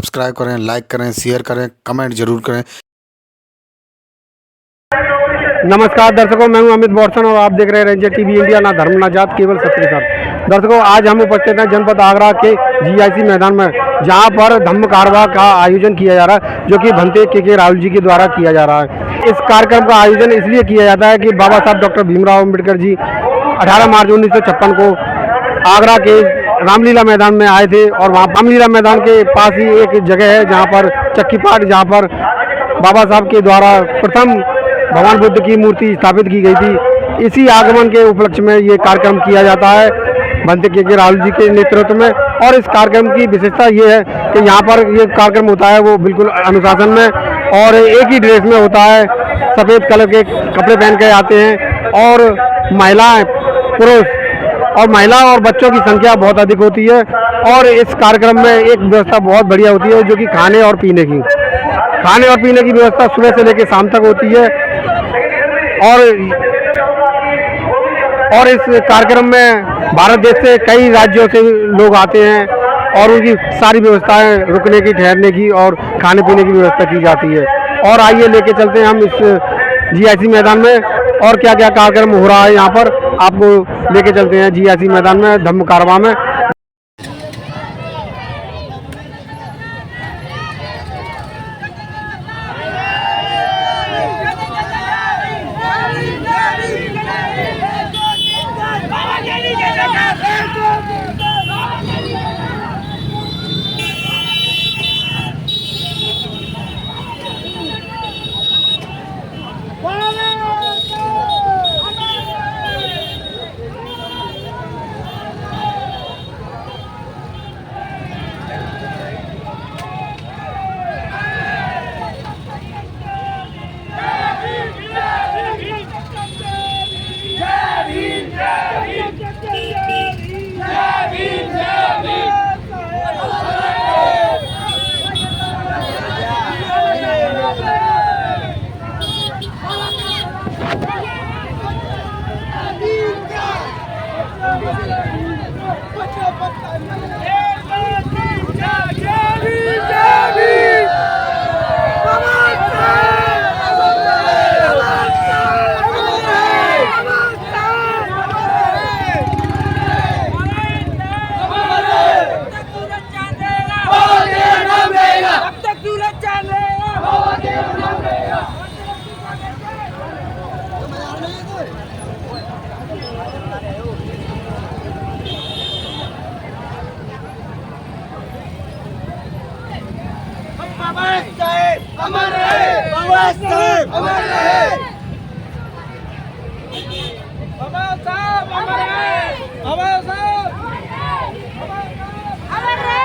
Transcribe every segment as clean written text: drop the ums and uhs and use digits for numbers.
Subscribe करें, like करें, share करें, कमेंट जरूर करें। नमस्कार दर्शकों, मैं हूं अमित बॉर्सन और आप देख रहे हैं रेंजर टीवी इंडिया, ना धर्म ना जात, केवल सत्य के साथ। दर्शकों, आज हम उपस्थित हैं जनपद आगरा के जीआईसी मैदान में, जहां पर धम्म कारवा का आयोजन किया जा रहा है, जो कि भंते के राहुल जी के द्वारा किया जा रहा है। इस कार्यक्रम का आयोजन इसलिए किया जाता है कि बाबा साहब डॉक्टर भीमराव अम्बेडकर जी 18 मार्च 1956 को आगरा के रामलीला मैदान में आए थे, और वहाँ रामलीला मैदान के पास ही एक जगह है जहाँ पर चक्की पाठ, जहाँ पर बाबा साहब के द्वारा प्रथम भगवान बुद्ध की मूर्ति स्थापित की गई थी। इसी आगमन के उपलक्ष्य में ये कार्यक्रम किया जाता है भंते के राहुल जी के नेतृत्व में। और इस कार्यक्रम की विशेषता ये है कि यहाँ पर ये कार्यक्रम होता है वो बिल्कुल अनुशासन में और एक ही ड्रेस में होता है। सफ़ेद कलर के कपड़े पहन के आते हैं, और महिलाएं, पुरुष और महिला और बच्चों की संख्या बहुत अधिक होती है। और इस कार्यक्रम में एक व्यवस्था बहुत बढ़िया होती है, जो कि खाने और पीने की व्यवस्था सुबह से लेकर शाम तक होती है। और इस कार्यक्रम में भारत देश से कई राज्यों से लोग आते हैं, और उनकी सारी व्यवस्थाएं रुकने की, ठहरने की और खाने पीने की व्यवस्था की जाती है। और आइए लेके चलते हैं हम इस जीआईसी मैदान में, और क्या क्या कार्यक्रम हो रहा है यहाँ पर, आपको लेके चलते हैं जीआईसी मैदान में, धम्म कारवा में। अमर रहे बाबा साहब, अमर रहे बाबा साहब, अमर रहे बाबा साहब, अमर रहे।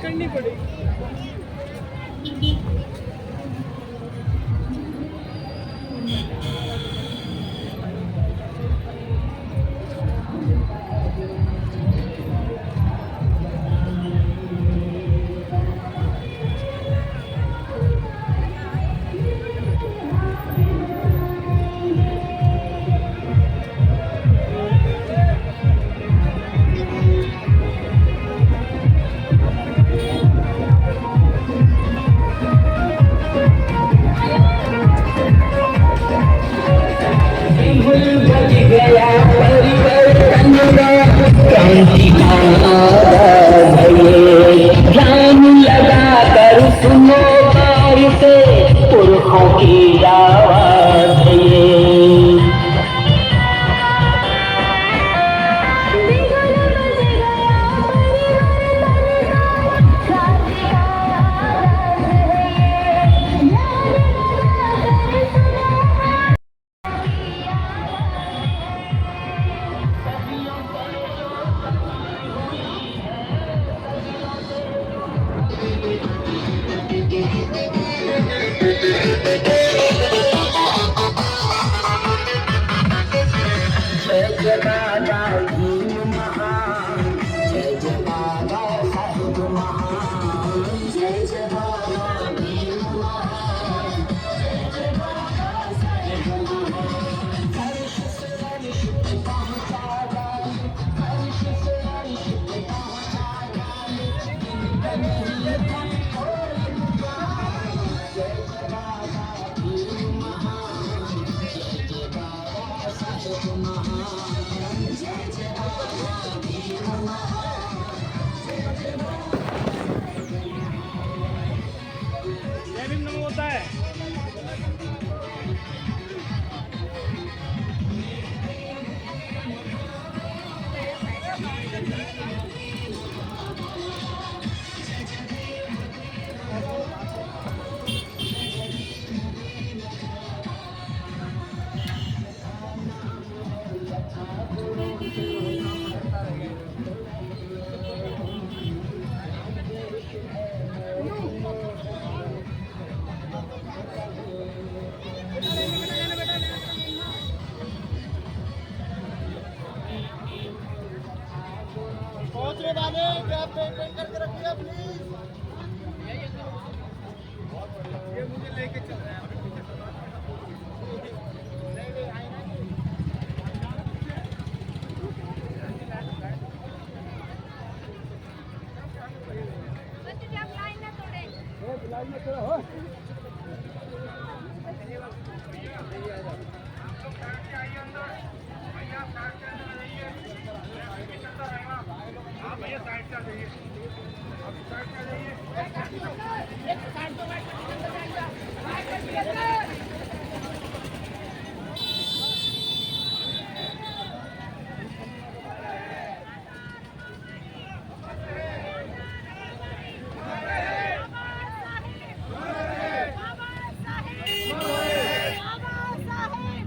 करनी पड़ेगी। सुनो बारिश पुरखों की आवाज़।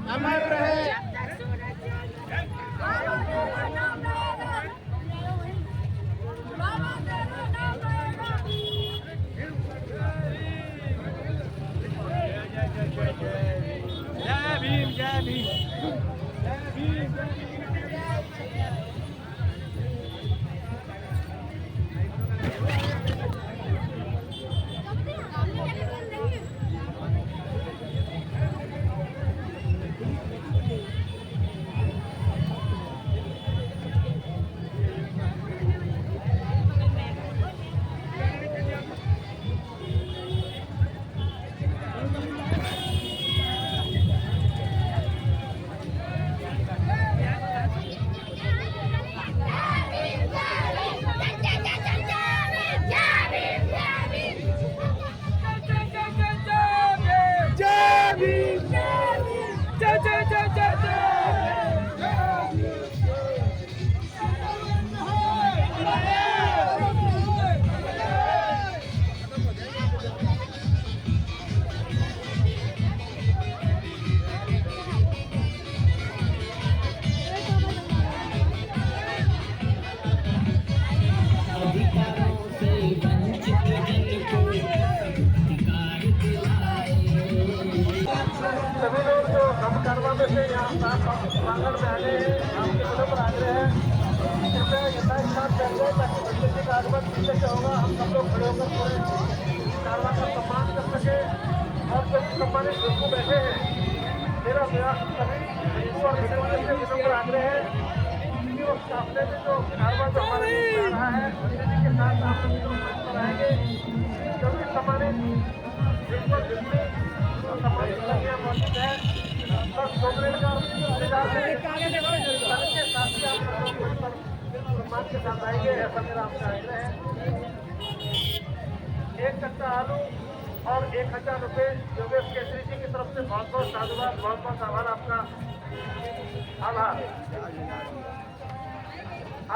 अमर रहे। जय भीम जय भीम जय भीम। सभी लोग जो हम कारवा में से यहाँ प्रांगण में आने हैं, आपके बड़े पर आग्रह है कृपया यथास्थान बैठे ताकि बच्चे जी का आगमन पीछे से होगा। हम सब लोग खड़े होकर पूरे कारवा का सम्मान कर सके। और जो सम्मानित लोग बैठे हैं, मेरा सभी हिंदू और मुसलमान से विनम्र पर आग्रह है कि उस काफले में जो कारवा जो हमारे बीच में आ रहा है बच्चे जी के साथ आप सभी लोग मंच पर आएंगे। जो भी सम्मानित हिंदू जितने सम्मानित लड़कियाँ मौजूद है बस 2 मिनट का इंतजार करें। सबके साथ ही आप सब लोग पर सम्मान के साथ आएंगे, ऐसा मेरा आपका आग्रह है। 1 कच्चा आलू और 1000 रुपये योगेश केसरी जी की तरफ से बहुत बहुत साधुवाद, बहुत बहुत आभार आपका। आभार।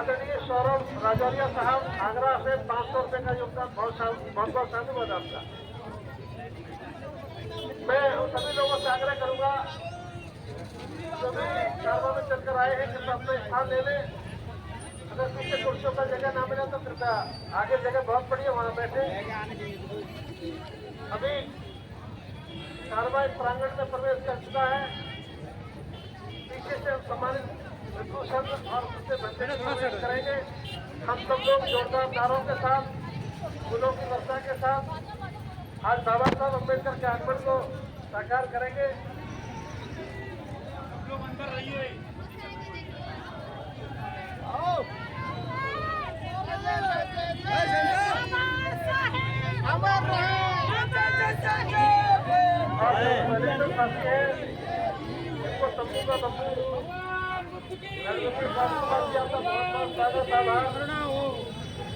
आदरणीय सौरभ राजौरिया साहब आगरा से 500 रुपये का योगदान, बहुत बहुत साधुवाद आपका। मैं सभी लोगों से आग्रह करूंगा जो भी कारवा में चलकर आए हैं कि अपना स्थान ले लें। अगर पीछे कुर्सियों पर जगह ना मिले तो कृपया आगे जगह बहुत पड़ी है, वहाँ बैठे। अभी कारवा इस प्रांगण में प्रवेश कर चुका है। पीछे से सम्मानित विभूषण और उससे बच्चे प्रवेश करेंगे। हम सब लोग जोरदार नारों के साथ, फूलों की वर्षा के साथ आज बाबा साहब अम्बेडकर के आगमन को साकार करेंगे। आप लोग अंदर रहिए। अमर रहे। इनको तंबू का तंबू आपका बहुत बहुत स्वागत आभार।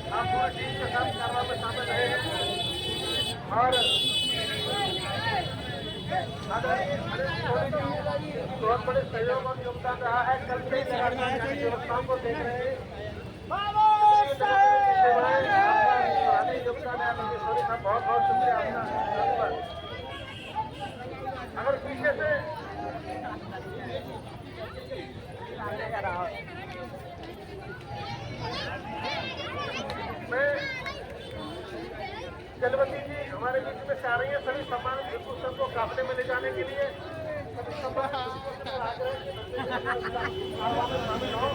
आप पूरी टीम के साथ कारवा में शामिल रहे हैं और बहुत बड़े सहयोग और योगदान रहा है। कल से व्यवस्थाओं को देख रहे हैं, योगदान है। बहुत बहुत शुक्रिया आपका। अगर पीछे से मैं जलवती जी हमारे बीच में से आ रही है। सभी सम्मान विभूषण को काफले में ले जाने के लिए सभी सम्मान शामिल हो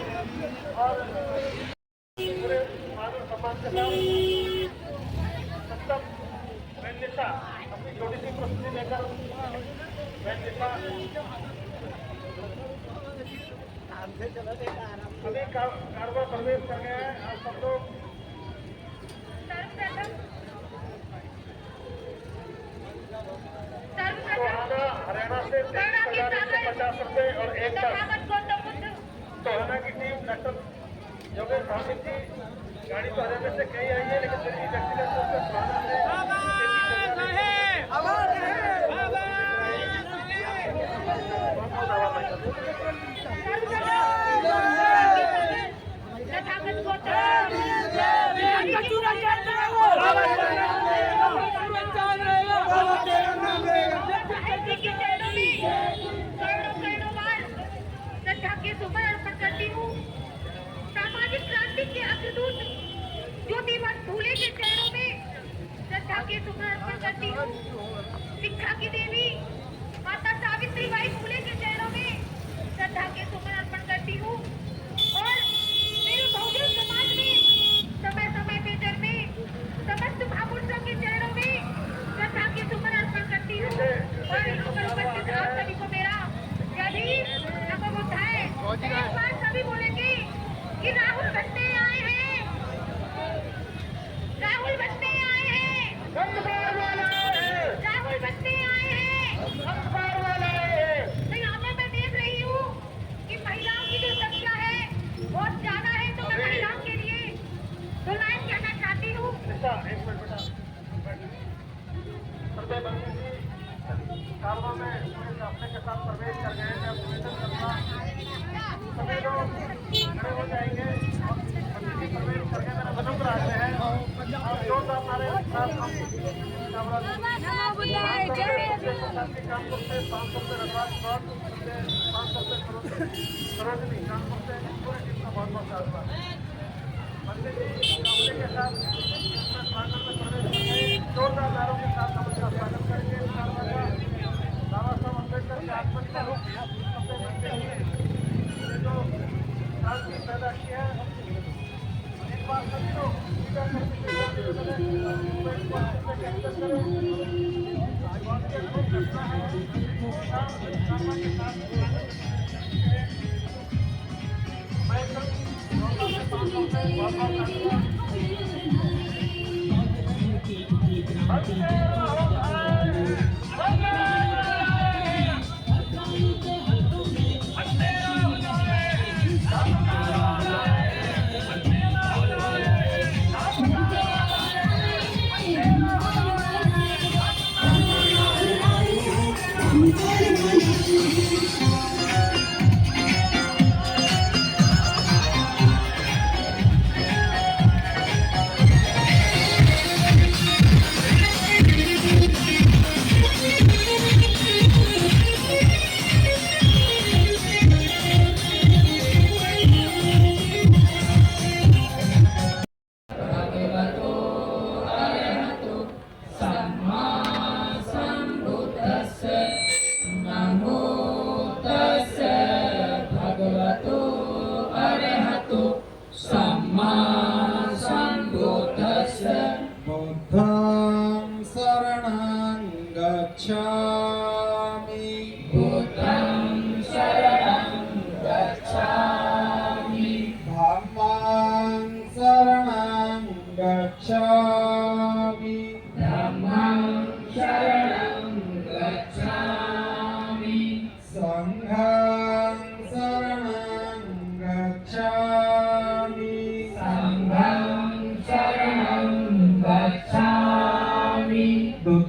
और पूरे सम्मान के साथ मतलब वैनिसा अपनी छोटी सी प्रस्तुति लेकर वैनिसा अभी कारवा प्रवेश कर गए हैं। आप सब लोग तो आधा हरियाणा से 33,150 रुपये और एक टोहाना की टीम डॉक्टर योगेश धामी जी गाड़ी तो हरियाणा से कहीं आई है लेकिन फिर भी व्यक्तिगत रूप से टोहाना सामाजिक क्रांति के अग्रदूत ज्योतिबा फूले के चरणों में श्रद्धा के सुमन अर्पण करती हूँ। शिक्षा की देवी माता सावित्रीबाई फूले के चरणों में श्रद्धा के सुमन अर्पण करती हूँ। और मेरे बहुजन समाज में समय समय पे जन्मे समस्त महापुरुषों के चरणों में श्रद्धा के सुमन अर्पण करती हूँ। और यहाँ पर उपस्थित आप सभी को मेरा जय भीम नमो बुद्धाय। एक बार सभी बोलेंगे कि राहुल बनने आए हैं, राहुल बनने आए हैं, राहुल बनने आए हैं। तो यहाँ पर मैं देख रही हूँ कि महिलाओं की जो संख्या है बहुत ज्यादा है, तो मैं महिलाओं के लिए दो लाइन कहना चाहती हूँ। एक मिनट बेटा सर्वे बंदी जी कारवा में अपने के साथ प्रवेश कर गए हैं। निवेदन करूंगा सभी लोग खड़े हो जाएंगे और बंदी जी प्रवेश करके मेरा विनम्र आग्रह है और जोरदार नारे के साथ हम कानपुर से 500 से रघुराज 500 से सरोजनी कानपुर से पूरी टीम का बहुत बहुत धन्यवाद। बंदी जी अपने के साथ स्वागत में प्रवेश करेंगे, जोरदार नारों के साथ हम उसका स्वागत करेंगे। बाबा साहब अम्बेडकर के आत्मकथा रूप जो क्रांति पैदा की है, एक बार सभी लोग पूजा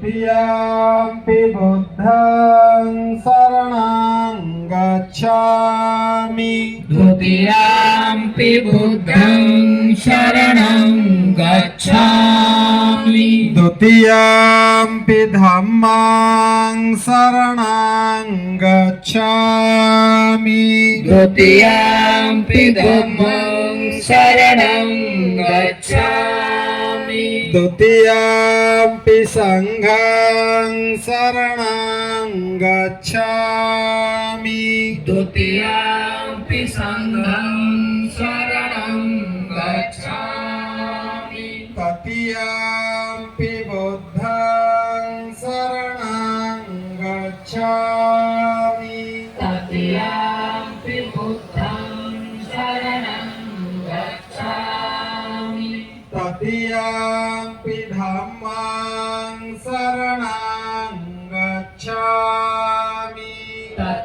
द्वितीयम्पि बुद्धं शरणं गच्छामि द्वितीयम्पि बुद्धं शरणं गच्छामि द्वितीयम्पि धम्मं शरणं गच्छामि द्वितीयम्पि धम्मं शरणं गच्छामि द्वितीयम्पि संघं शरणं गच्छामि द्वितीयम्पि संघं शरणं गच्छामि तृतीयम्पि बुद्धं शरणं गच्छामि तृतीयम्पि बुद्धं शरणं गच्छामि तृतीयम्पि धम्मं शरणं गच्छामि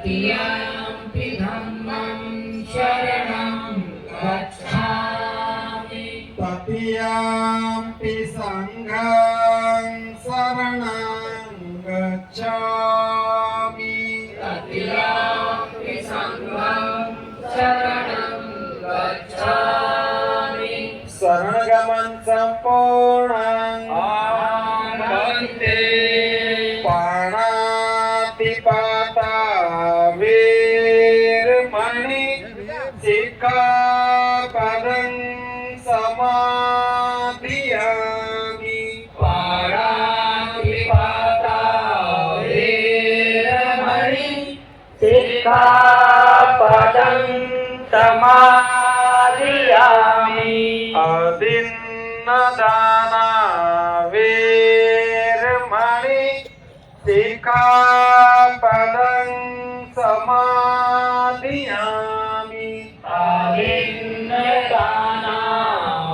तृतीयाम्पि धम्मं शरणं गच्छामि तृतीयाम्पि संघं शरणं गच्छामि तृतीयाम्पि संघं शरणं गच्छामि शरणगमन संपूर्णं वन्दे पाणातिपाता वीरमणि सिक्खापदं समादियामि पाणातिपाता वीरमणि सिक्खापदं समादियामि अदिन्नदाना वीरमणि सिक्खापदं समादियामि अभिन्नदाना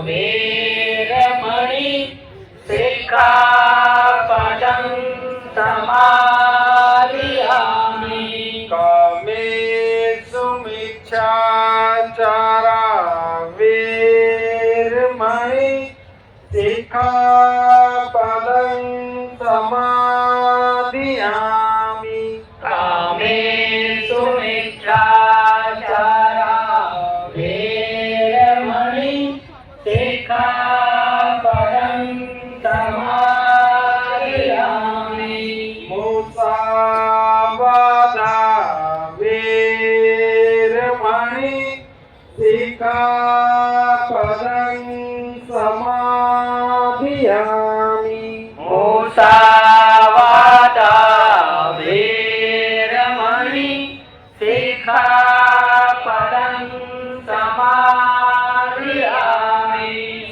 वीरमणि सिक्खापदं समादियामि कामेषु मिच्छाचारा वीरमणि सिक्खापदं समादियामि कामेषु मिथ्याचारा वीरमणि सिक्खापदं समादियामि मुसावादा वीरमणि सिक्खापदं समादियामि मुसावादा वीरमणि सिक्खापदं समादियामि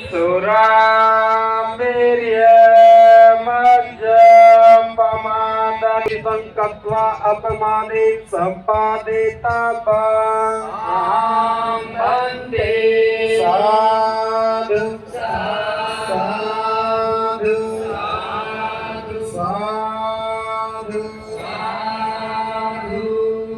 सुरामेर्यमज्जपमादि संकत्वा अपमाने सम्पादितापं अहं वन्दे साधु साधु साधु साधु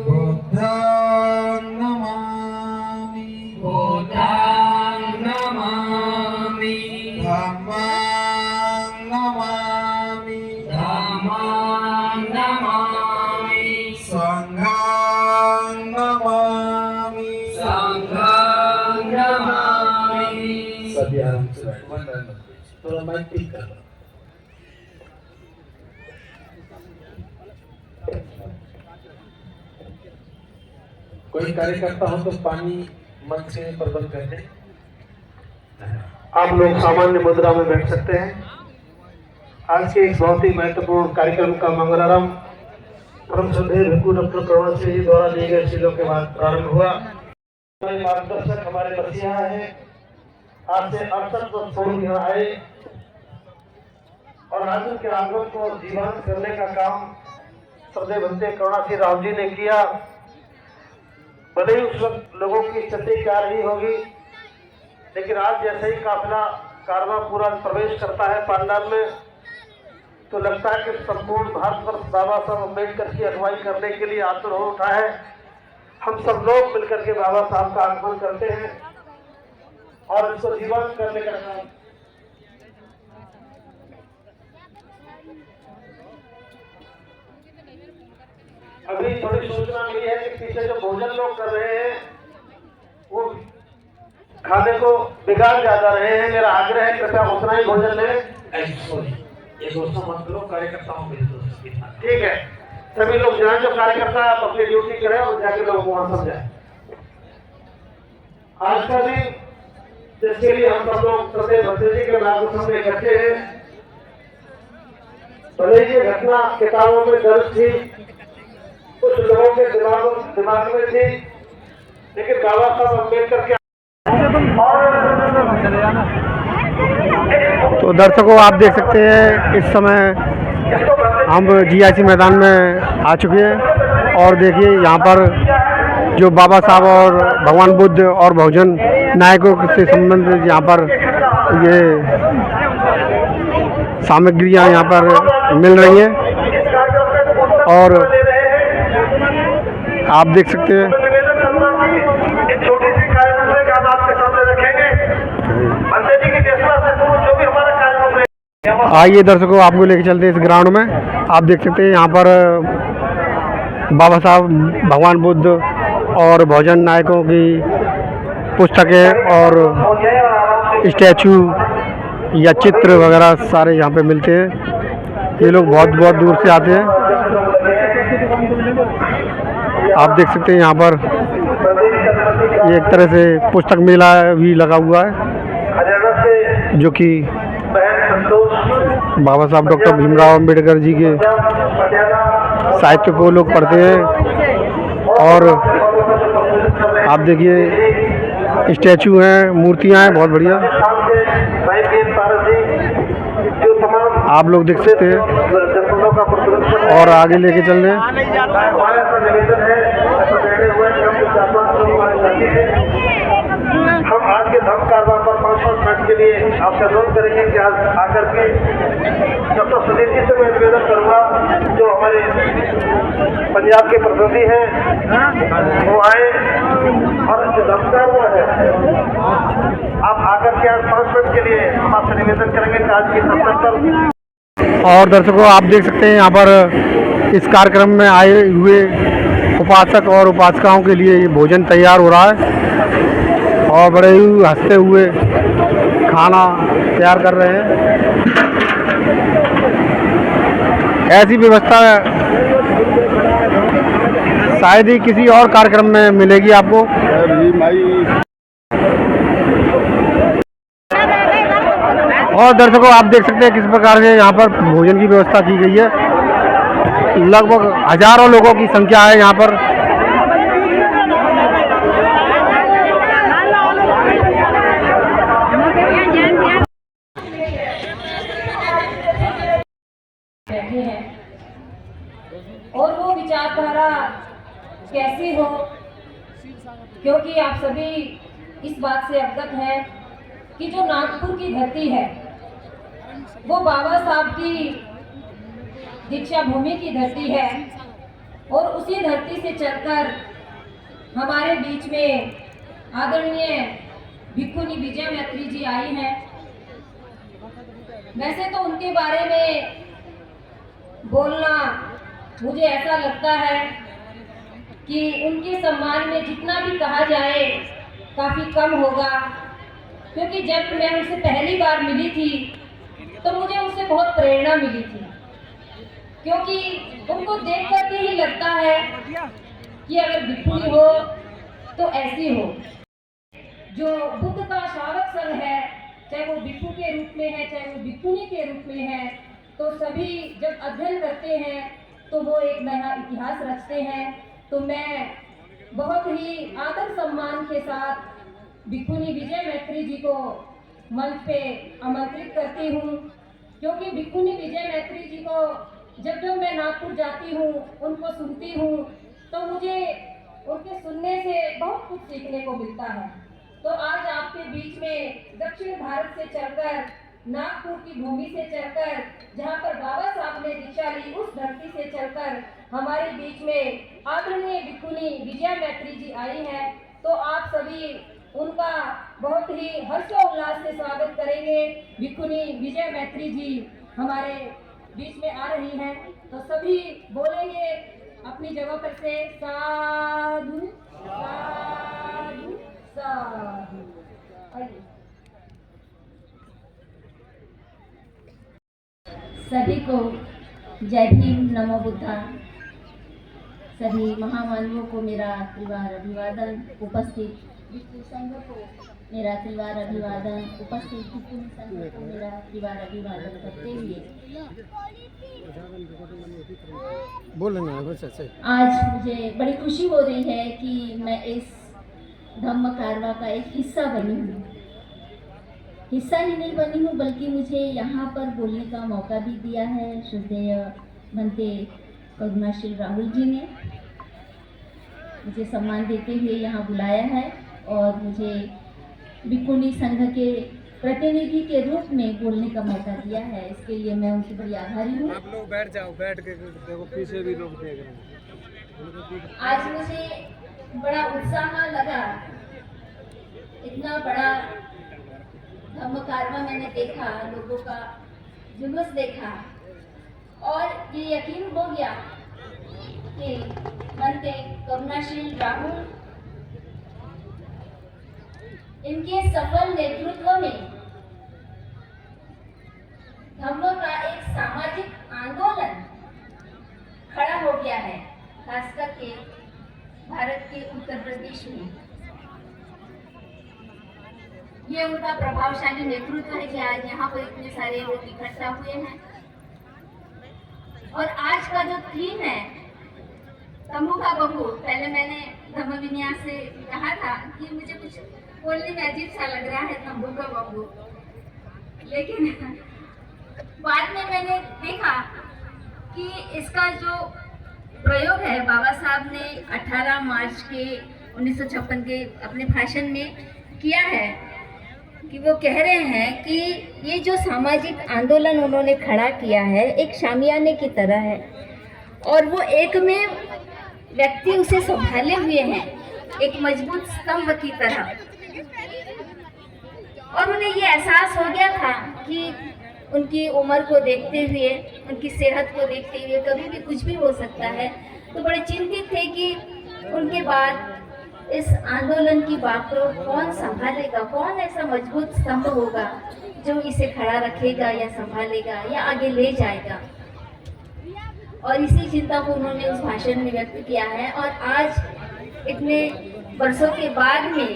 बुद्धं नमामि बुद्धं नमामि धम्मं नमामि धम्मं नमामि संघं नमामि संघं नमामि सभी आराम से बैठो थोड़ा माइक ठीक कर लो कोई कार्यकर्ता हो तो पानी मंच से प्रबंध कर दे आप लोग सामान्य मुद्रा में बैठ सकते हैं। आज के इस बहुत ही महत्वपूर्ण कार्यक्रम का मंगलारंभ परम श्रद्धेय भिक्खु डॉक्टर करुणा सिंह जी द्वारा दिए गए शीलों के बाद प्रारंभ हुआ। हमारे मार्गदर्शक हमारे मसीहा है। आज से 68 वर्ष पूर्व यहाँ आए और आज उनके आगमन को जीवंत करने का काम श्रद्धेय भंते करुणा सिंह राव जी ने किया। भले ही उस वक्त लोगों की स्थिति क्या रही होगी, लेकिन आज जैसे ही काफिला कारवां पूरा प्रवेश करता है पांडाल में, तो लगता है कि संपूर्ण भारतवर्ष बाबा साहब अम्बेडकर की अगुवाई करने के लिए आतुर हो उठा है। हम सब लोग मिलकर के बाबा साहब का आगमन करते हैं और इसको जीवंत करने का काम अभी थोड़ी सूचना मिली है कि पीछे जो भोजन लोग कर रहे हैं वो खाने को बिगाड़ ज्यादा रहे हैं। मेरा आग्रह है कृपया उतना ही भोजन लें। ये घोषणा मत करो कार्यकर्ताओं के ठीक है, सभी लोग जाएं, जो कार्यकर्ता आप अपनी ड्यूटी करें और जाके लोगों को वहां समझाएं। आज का दिन जिसके लिए हम सब लोग श्रद्धेय भंते जी के नाम सामने इकट्ठे हैं, भले ही ये घटना किताबों में दर्ज थी, कुछ लोगों के दिमाग में थी, लेकिन बाबा साहब अम्बेडकर के तो दर्शकों आप देख सकते हैं इस समय हम जीआईसी मैदान में आ चुके हैं और देखिए यहाँ पर जो बाबा साहब और भगवान बुद्ध और बहुजन नायकों से संबंधित यहाँ पर ये सामग्रियाँ यहाँ पर मिल रही हैं और आप देख सकते हैं। निवेदन करूंगा कि एक छोटी सी कार्यक्रम है आप आपके सामने रखेंगे। अंजय जी की फैसला से जो भी हमारा कार्यक्रम है। आइए दर्शकों, आपको लेके चलते हैं इस ग्राउंड में। आप देख सकते हैं यहाँ पर बाबा साहब, भगवान बुद्ध और बहुजन नायकों की पुस्तकें और स्टैचू या चित्र वगैरह सारे यहाँ पे मिलते हैं। ये लोग बहुत बहुत दूर से आते हैं। आप देख सकते हैं यहाँ पर ये एक तरह से पुस्तक मेला भी लगा हुआ है, जो कि बाबा साहब डॉक्टर भीमराव अंबेडकर जी के साहित्य को लोग पढ़ते हैं। और आप देखिए स्टैचू हैं, मूर्तियां हैं, बहुत बढ़िया। आप लोग देख सकते हैं। और आगे लेके चल रहे हैं। हम आज के धर्म कारवां पर 5-5 मिनट के लिए आपसे अनुरोध करेंगे कि आज आकर के डॉक्टर सुधीर जी से मैं निवेदन करूंगा, जो हमारे पंजाब के प्रतिनिधि हैं, वो आए और जो धर्म कारवां है आप आकर के आज 5 मिनट के लिए हम आपसे निवेदन करेंगे कि आज की संसद पर। और दर्शकों, आप देख सकते हैं यहाँ पर इस कार्यक्रम में आए हुए उपासक और उपासिकाओं के लिए ये भोजन तैयार हो रहा है और बड़े ही हंसते हुए खाना तैयार कर रहे हैं। ऐसी व्यवस्था शायद ही किसी और कार्यक्रम में मिलेगी आपको। और दर्शकों, आप देख सकते हैं किस प्रकार से यहाँ पर भोजन की व्यवस्था की गई है। लगभग हजारों लोगों की संख्या है यहाँ पर। बैठे हैं और वो विचारधारा कैसी हो, क्योंकि आप सभी इस बात से अवगत हैं कि जो नागपुर की धरती है वो बाबा साहब की दीक्षा भूमि की धरती है और उसी धरती से चलकर हमारे बीच में आदरणीय भिक्खुनी विजय मैत्री जी आई हैं। वैसे तो उनके बारे में बोलना मुझे ऐसा लगता है कि उनके सम्मान में जितना भी कहा जाए काफ़ी कम होगा, क्योंकि जब मैं उनसे पहली बार मिली थी तो मुझे उनसे बहुत प्रेरणा मिली थी, क्योंकि उनको देख करके ही लगता है कि अगर भिक्खुनी हो तो ऐसी हो। जो बुद्ध का श्रावक संघ है, चाहे वो भिक्खु के रूप में है चाहे वो भिक्खुनी के रूप में है, तो सभी जब अध्ययन करते हैं तो वो एक नया इतिहास रचते हैं। तो मैं बहुत ही आदर सम्मान के साथ भिक्खुनी विजय मैत्री जी को मंच पे आमंत्रित करती हूँ, क्योंकि भिक्खुनी विजय मैत्री जी को जब मैं नागपुर जाती हूँ, उनको सुनती हूँ, तो मुझे उनके सुनने से बहुत कुछ सीखने को मिलता है। तो आज आपके बीच में दक्षिण भारत से चलकर, नागपुर की भूमि से चलकर, जहाँ पर बाबा साहब ने दीक्षा ली, उस धरती से चलकर हमारे बीच में आदरणीय भिक्खुनी विजय मैत्री जी आई हैं। तो आप सभी उनका बहुत ही हर्षोल्लास से स्वागत करेंगे। भिक्खुनी विजय मैत्री जी हमारे बीच में आ रही हैं, तो सभी बोलेंगे अपनी जगह पर से साधु साधु साधु। सभी को जय भीम, नमो बुद्धा। सभी महामानवों को मेरा त्रिवार अभिवादन। उपस्थित भिक्खु संघ को मेरा त्रिवार अभिवादन। उपस्थित भिक्खु संघ को मेरा त्रिवार अभिवादन करते हुए आज मुझे बड़ी खुशी हो रही है कि मैं इस धम्म कारवां का एक हिस्सा बनी हूँ। हिस्सा ही नहीं बनी हूँ बल्कि मुझे यहाँ पर बोलने का मौका भी दिया है श्रद्धेय बनते करुणाशील राहुल जी ने मुझे सम्मान देते हुए यहाँ बुलाया है और मुझे भिक्खुनी संघ के प्रतिनिधि के रूप में बोलने का मौका दिया है। इसके लिए मैं उनकी बड़ी आभारी हूँ। आप लोग बैठ जाओ, बैठ के देखो पीछे भी लोग देख रहे हैं। आज मुझे बड़ा उत्साह लगा, इतना बड़ा धम्म कारवा मैंने देखा, लोगों का जुलूस देखा और ये यकीन हो गया कि बनते करुणाशील राहुल इनके सफल नेतृत्व में धम्म का एक सामाजिक आंदोलन खड़ा हो गया है, खास करके भारत के उत्तर प्रदेश में। ये उनका प्रभावशाली नेतृत्व है कि आज यहाँ पर इतने सारे लोग इकट्ठा हुए हैं। और आज का जो थीम है तंबू का बंबू, पहले मैंने धम्म विन्यास से कहा था कि मुझे कुछ बोलने में अजीब सा लग रहा है तंबू का बंबू, लेकिन बाद में मैंने देखा कि इसका जो प्रयोग है बाबा साहब ने 18 मार्च के 1956 के अपने भाषण में किया है कि वो कह रहे हैं कि ये जो सामाजिक आंदोलन उन्होंने खड़ा किया है एक शामियाने की तरह है और वो एक में व्यक्ति उसे संभाले हुए हैं एक मजबूत स्तंभ की तरह। और उन्हें ये एहसास हो गया था कि उनकी उम्र को देखते हुए, उनकी सेहत को देखते हुए कभी भी कुछ भी हो सकता है, तो बड़े चिंतित थे कि उनके बाद इस आंदोलन की बात को कौन संभालेगा, कौन ऐसा मजबूत स्तंभ होगा जो इसे खड़ा रखेगा या संभालेगा या आगे ले जाएगा। और इसी चिंता को उन्होंने उस भाषण में व्यक्त किया है। और आज इतने वर्षों के बाद में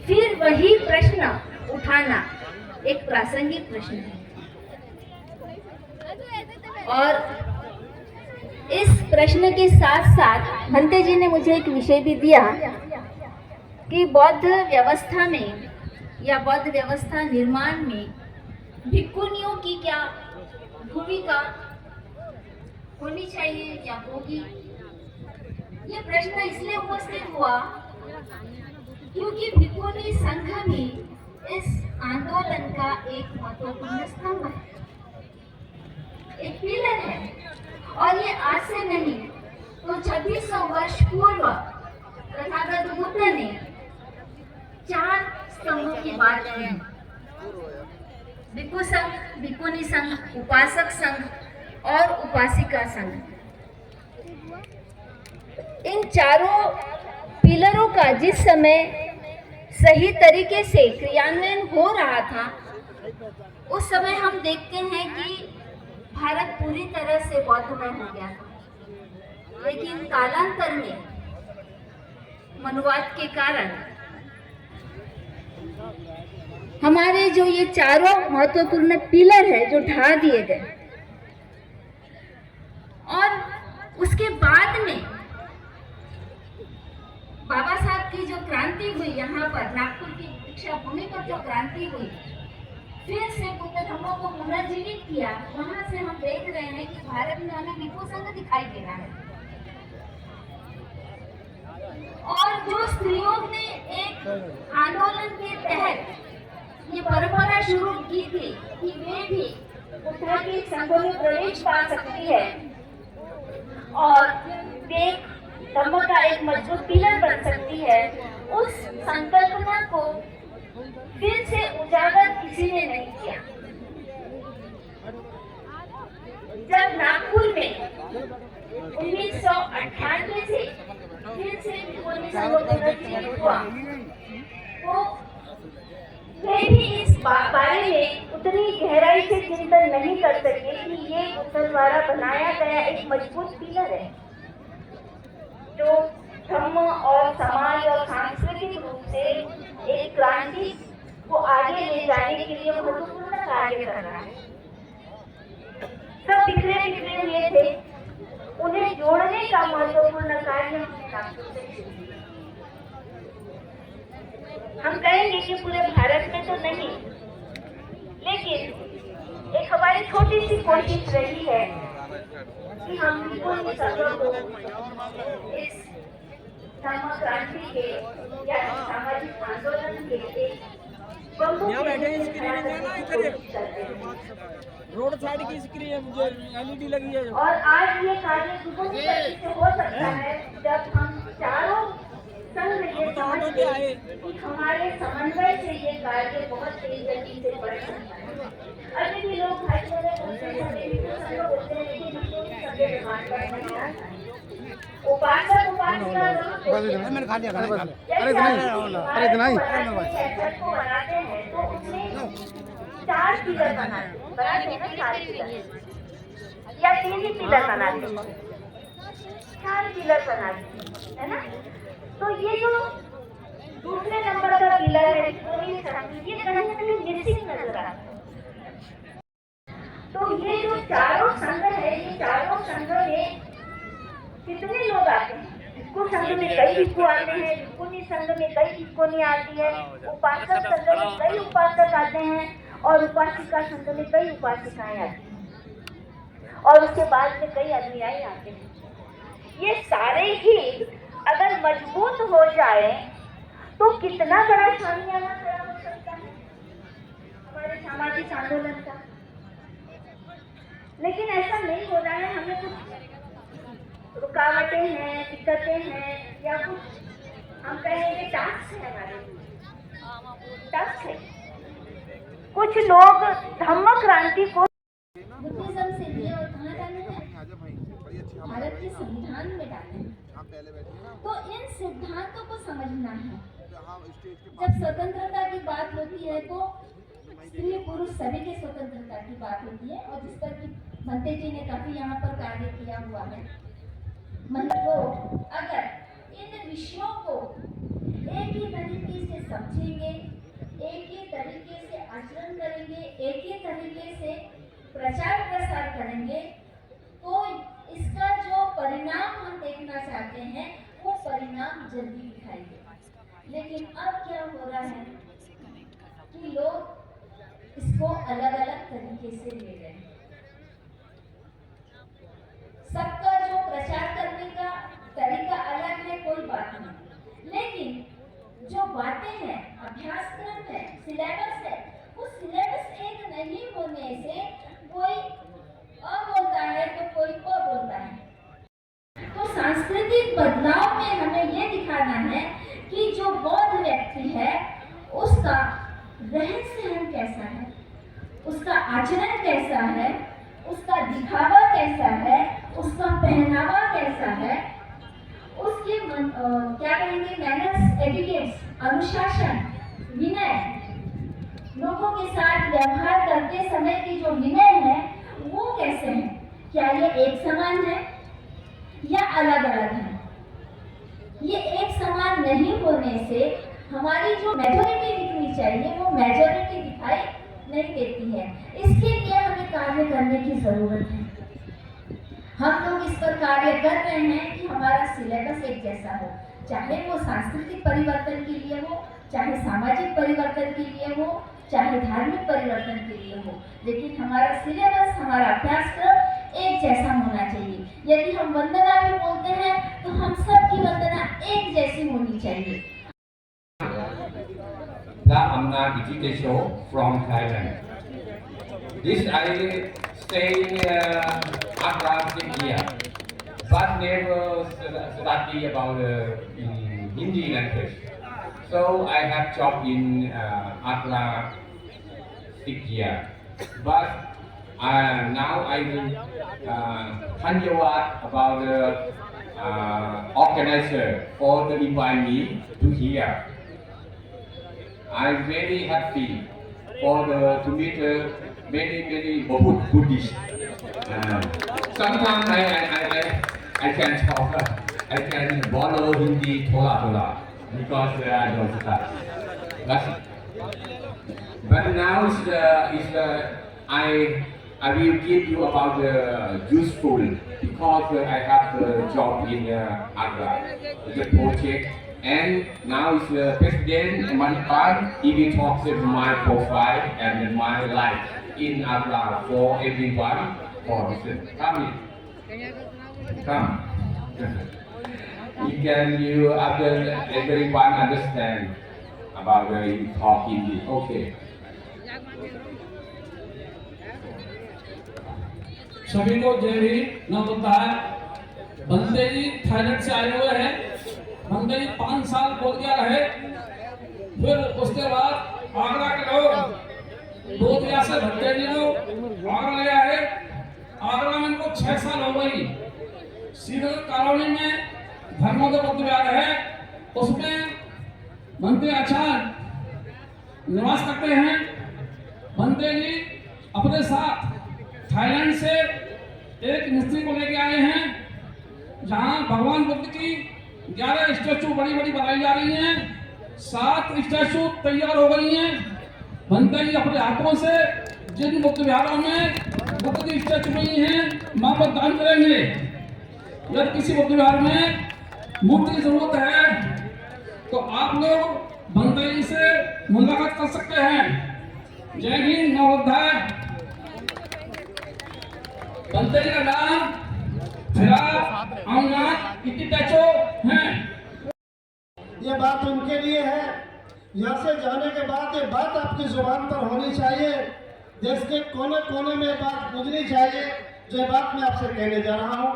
फिर वही प्रश्न उठाना एक प्रासंगिक प्रश्न है। और इस प्रश्न के साथ साथ भंते जी ने मुझे एक विषय भी दिया कि बौद्ध व्यवस्था में या बौद्ध व्यवस्था निर्माण में भिक्षुनियों की क्या भूमिका होनी चाहिए या होगी। ये प्रश्न इसलिए उपस्थित हुआ क्योंकि भिक्षुनी संघ भी इस आंदोलन का एक महत्वपूर्ण स्तंभ है, एक पिलर है। और ये आज से नहीं तो 2600 वर्ष पूर्व तथागत बुद्ध ने 4 स्तंभों की बात की, भिक्षु संघ, भिक्षुनी संघ, उपासक संघ और उपासिका संघ। इन चारों पिलरों का जिस समय सही तरीके से क्रियान्वयन हो रहा था उस समय हम देखते हैं कि भारत पूरी तरह से बौद्धमय हो गया था। लेकिन कालांतर में मनुवाद के कारण हमारे जो ये चारों महत्वपूर्ण पिलर है जो ढा दिए गए। और उसके बाद में बाबा साहब की जो क्रांति हुई, यहाँ पर नागपुर की दीक्षा भूमि पर जो क्रांति हुई, फिर से बुद्ध धम्म को पुनर्जीवित किया। वहां से हम देख रहे हैं कि भारत में हमें भिक्षु संघ दिखाई दे रहा है। और जो स्त्रियों ने एक आंदोलन के तहत ये परंपरा शुरू की थी कि वे भी बुद्ध के संघों में प्रवेश पा सकती है और वे धम्म का एक मजबूत पिलर बन सकती है, उस संकल्पना को फिर से उजागर किसी ने नहीं किया। जब नागपुर में 1998 से फिर से भिक्षुनी संघ पुनर्जीवित हुआ तो वे भी इस बारे में उतनी गहराई से चिंतन नहीं कर सके कि ये बुद्ध द्वारा बनाया गया एक मजबूत पिलर है जो धम्म और समाज और सांस्कृतिक रूप से एक क्रांति को आगे ले जाने के लिए महत्वपूर्ण कार्य कर रहा है। सब बिखरे बिखरे हुए थे, उन्हें जोड़ने का महत्वपूर्ण कार्य हम कहेंगे कि पूरे भारत में तो नहीं, लेकिन एक हमारी छोटी सी कोशिश रही है कि हम भिक्षुनी संघ को इस धम्म क्रांति के या सामाजिक आंदोलन के एक बम्बू यहाँ बैठे हैं, के स्क्रीन है ना इधर रोड साइड की स्क्रीन जो एलईडी लगी है जो। और आज ये कार्य सुगम गति से हो सकता है जब हम चारों संघ ये समझ गए कि हमारे समन्वय से ये कार्य बहुत तेज गति से बढ़ सकता है। अन्य भी लोग भाईचारे होते हैं, होते हैं, लेकिन हमको सबके निर्माण पर नहीं आता है। उपासक उपासिका मैंने खा लिया को बनाते हैं तो उसमें 4 पिलर बनाते हैं 4 पिलर या 3 ही पिलर बनाते हैं, 4 पिलर बनाते हैं, है ना। तो ये जो दूसरे नंबर का पिलर है ये कहीं ना कहीं मिसिंग नजर आता है। तो ये जो चारों संघ है, ये चारों संघ में कितने लोग आते हैं? कुछ संघ में कई इक्को आते हैं, कुछ संघ में कई इक्को नहीं आती है, उपासक संघ में कई उपासक आते हैं और उपासिका संघ में कई उपासिकाएं आती हैं और उसके बाद में कई अनुयायी आते हैं। ये सारे ही अगर मजबूत हो जाए तो कितना बड़ा सामियाना खड़ा हो सकता है हमारे सामाजिक आंदोलन का। लेकिन ऐसा नहीं हो रहा है, हमें कुछ रुकावटें हैं, दिक्कतें हैं या कुछ हम कहेंगे टास्क है, हमारे टास्क है। कुछ लोग धम्म क्रांति को बुद्धिज्म से लिए और कहाँ डाले हैं? भारत के संविधान में डाले हैं। तो इन सिद्धांतों को समझना है। जब स्वतंत्रता की बात होती है तो स्त्री पुरुष सभी के स्वतंत्रता की बात होती है और जिस पर कि भंते जी ने काफी यहाँ पर कार्य किया हुआ है। महिलाओं अगर इन विषयों को एक ही तरीके से समझेंगे, एक ही तरीके से आचरण करेंगे, एक ही तरीके से प्रचार प्रसार करेंगे तो इसका जो परिणाम हम देखना चाहते हैं वो परिणाम जल्दी दिखाई देगा। लेकिन अब क्या हो रहा है कि लोग इसको अलग अलग तरीके से ले रहे हैं। सबका जो प्रचार करने का तरीका अलग है, कोई बात नहीं, लेकिन जो बातें हैं, अभ्यासक्रम है, सिलेबस है, वो सिलेबस एक नहीं होने से कोई अ बोलता है तो कोई प बोलता है। तो सांस्कृतिक बदलाव में हमें ये दिखाना है कि जो बौद्ध व्यक्ति है उसका रहन सहन कैसा है, उसका आचरण कैसा है, उसका दिखावा कैसा है, उसका पहनावा कैसा है, उसके क्या कहेंगे मैनर्स, एटिकेट्स, अनुशासन, विनय, लोगों के साथ व्यवहार करते समय की जो विनय है वो कैसे है, क्या ये एक समान है या अलग अलग है। ये एक समान नहीं होने से हमारी जो मेजोरिटी दिखनी चाहिए वो मेजोरिटी दिखाई नहीं देती है। इसके लिए हमें कार्य करने की जरूरत है। हम लोग इस पर कार्य कर रहे हैं कि हमारा सिलेबस एक जैसा हो, चाहे वो सांस्कृतिक परिवर्तन के लिए हो, चाहे सामाजिक परिवर्तन के लिए हो, चाहे धार्मिक परिवर्तन के लिए हो, लेकिन हमारा सिलेबस, हमारा अभ्यासक्रम एक जैसा होना चाहिए। यदि हम वंदना भी बोलते हैं तो हम सब की वंदना एक जैसी होनी चाहिए। Amna Digital from Thailand. This I stay in Accra here, but never study about Hindi language. So I have job in Accra 6 years. But now I will Tanyawat about the organizer for the invite me to here. I'm very happy for to meet many Buddhists. Sometimes I can talk, I can borrow Hindi thoda because I don't start. But now I will give you about the useful because I have a job in Agra, the project. And now is the President Manipal, he will talk about my profile and my life in Agra for everyone for listen. Come in. Come. You can everyone understand about you talk Hindi. Okay. सभी को जय हिंद नमस्कार। बंदे जी Thailand से आए हुए हैं। बंदे जी 5 साल बोधगया रहे, फिर उसके बाद आगरा के लोग बोधगया से बंदे जी लोग आगरा ले आए। आगरा में इनको 6 साल हो गई। श्रीनगर कॉलोनी में धर्मोदय बुद्ध विहार है, उसमें बंदे अच्छा निवास करते हैं। बंदे जी अपने साथ थाईलैंड से एक मिस्त्री को लेके आए हैं, जहां भगवान बुद्ध की 11 स्टैचू बड़ी बड़ी बनाई जा रही हैं। 7 स्टैचू तैयार हो गई हैं। बंदे जी अपने हाथों से जिन बुद्ध विहारों में बुद्ध की स्टैचू नहीं है, वहां पर दान करेंगे। यदि किसी बुद्ध विहार में मूर्ति की जरूरत है तो आप लोग बंदे जी से मुलाकात कर सकते हैं। जय हिंद नवोदय। बंदे जी का नाम फिराद अमनाथ इतिटेचो हैं। ये बात उनके लिए है। यहाँ से जाने के बाद ये बात आपकी जुबान पर होनी चाहिए, देश के कोने कोने में बात गुजरनी चाहिए। जो बात मैं आपसे कहने जा रहा हूँ,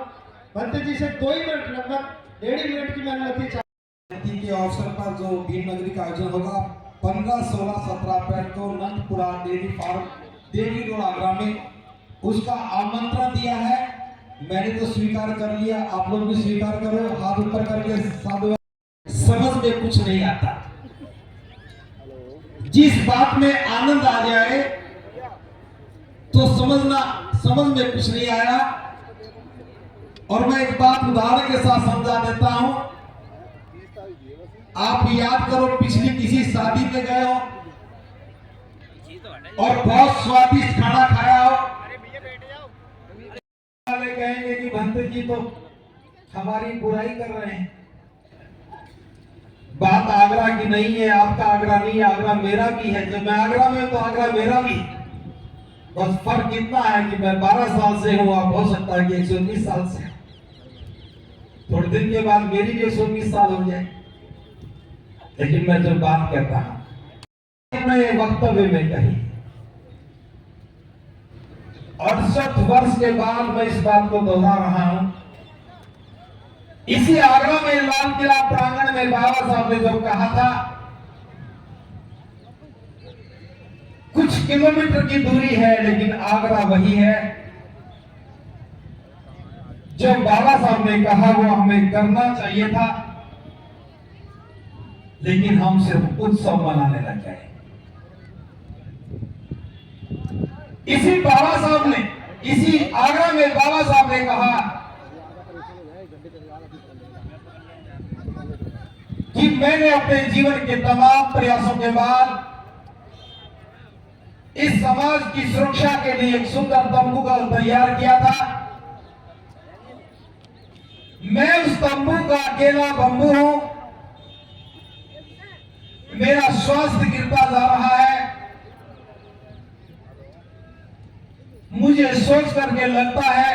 बंदे जी से 2 मिनट लगभग 1.5 मिनट की मैं अनुमति चाहिए। के अवसर पर जो भीम नगरी का आयोजन होगा 15, 16, 17 अप्रैल को नंदपुरा डेयरी फार्म देवी रोड आगरा में, उसका आमंत्रण दिया है। मैंने तो स्वीकार कर लिया, आप लोग भी स्वीकार करो। हाथ ऊपर करके साधु। समझ में कुछ नहीं आता। जिस बात में आनंद आ जाए तो समझ में कुछ नहीं आया। और मैं एक बात उदाहरण के साथ समझा देता हूं। आप याद करो, पिछली किसी शादी में गए हो और बहुत स्वादिष्ट खाना खाया हो, वाले कहेंगे कि भंते जी तो हमारी बुराई कर रहे हैं। बात आगरा की नहीं है, आपका आगरा नहीं, आगरा मेरा भी है। जब मैं आगरा में तो आगरा मेरा भी। बस फर्क इतना है कि मैं 12 साल से हूं, आप हो सकता है कि 119 साल से। थोड़े दिन के बाद मेरी भी 119 साल हो जाए। लेकिन मैं जो बात कहता हूं अपने वक्तव्य में कही, 68 वर्ष के बाद मैं इस बात को दोहरा रहा हूं। इसी आगरा में लाल किला प्रांगण में बाबा साहब ने जो कहा था, कुछ किलोमीटर की दूरी है लेकिन आगरा वही है। जो बाबा साहब ने कहा वो हमें करना चाहिए था, लेकिन हम सिर्फ उत्सव मनाने लग गए। इसी बाबा साहब ने, इसी आगरा में बाबा साहब ने कहा कि मैंने अपने जीवन के तमाम प्रयासों के बाद इस समाज की सुरक्षा के लिए एक सुंदर तंबू का तैयार किया था। मैं उस तंबू का अकेला बंबू हूं। मेरा स्वास्थ्य गिरता जा रहा है। मुझे सोच करके लगता है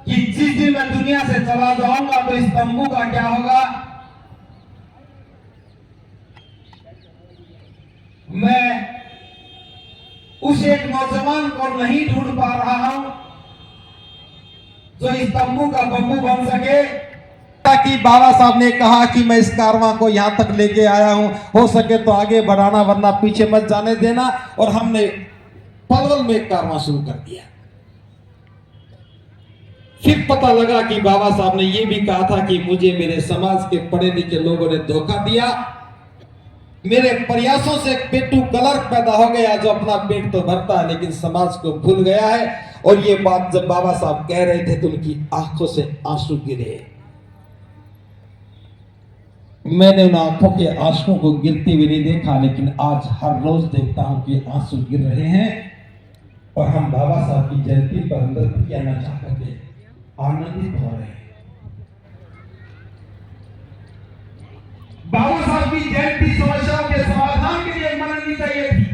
कि जिस दिन मैं दुनिया से चला जाऊंगा तो इस तंबू का क्या होगा। मैं उस एक नौजवान को नहीं ढूंढ पा रहा हूं जो इस तंबू का बंबू बन सके। ताकि बाबा साहब ने कहा कि मैं इस कारवां को यहां तक लेके आया हूं, हो सके तो आगे बढ़ाना वरना पीछे मत जाने देना। और हमने पलवल में एक कारवां शुरू कर दिया। फिर पता लगा कि बाबा साहब ने यह भी कहा था कि मुझे मेरे समाज के पढ़े लिखे लोगों ने धोखा दिया। मेरे प्रयासों से एक पेटू क्लर्क पैदा हो गया जो अपना पेट तो भरता है लेकिन समाज को भूल गया है। और ये बात जब बाबा साहब कह रहे थे तो उनकी आंखों से आंसू गिरे। मैंने उन आंखों के आंसुओं को गिरते हुए नहीं देखा, लेकिन आज हर रोज देखता हूं कि आंसू गिर रहे हैं। और हम बाबा साहब की जयंती पर नृत्य कहना चाहते थे, आनंदित हो रहे हैं। बाबा साहब की जयंती समस्याओं के समाधान के लिए मनानी चाहिए थी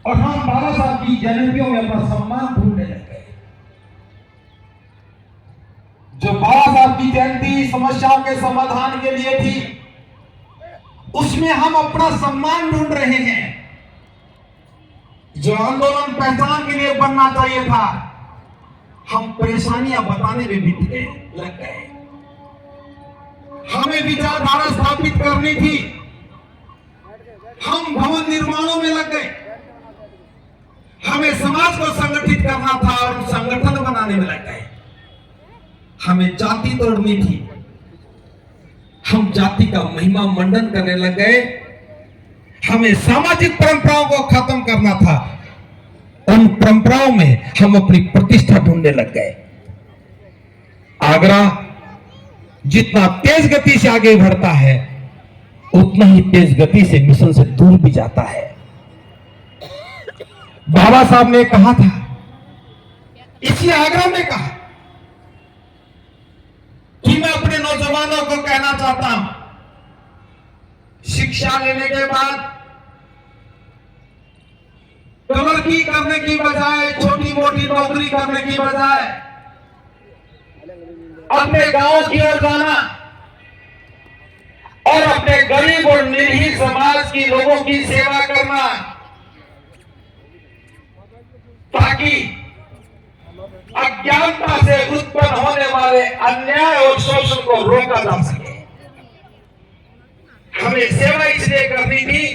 और हम बाबा साहब की जयंतियों में अपना सम्मान भूलने लग गए। जो बाबा साहब की जयंती समस्याओं के समाधान के लिए थी, उसमें हम अपना सम्मान ढूंढ रहे हैं। जो आंदोलन पहचान के लिए बनना चाहिए था, हम परेशानियां बताने में बीत गए, लग गए। हमें विचारधारा स्थापित करनी थी, हम भवन निर्माणों में लग गए। हमें समाज को संगठित करना था और संगठन बनाने में लग गए। हमें जाति तोड़नी थी, हम जाति का महिमा मंडन करने लग गए। हमें सामाजिक परंपराओं को खत्म करना था, उन परंपराओं में हम अपनी प्रतिष्ठा ढूंढने लग गए। आगरा जितना तेज गति से आगे बढ़ता है, उतना ही तेज गति से मिशन से दूर भी जाता है। बाबा साहब ने कहा था, इसी आगरा में कहा कि मैं अपने नौजवानों को कहना चाहता हूं, शिक्षा लेने के बाद कलरकी करने की बजाय, छोटी मोटी नौकरी करने की बजाय अपने गांव की ओर जाना और अपने गरीब और निर्भीक समाज की लोगों की सेवा करना, ताकि अज्ञानता से उत्पन्न होने वाले अन्याय और शोषण को रोका जा सके। हमें सेवा इसलिए करनी थी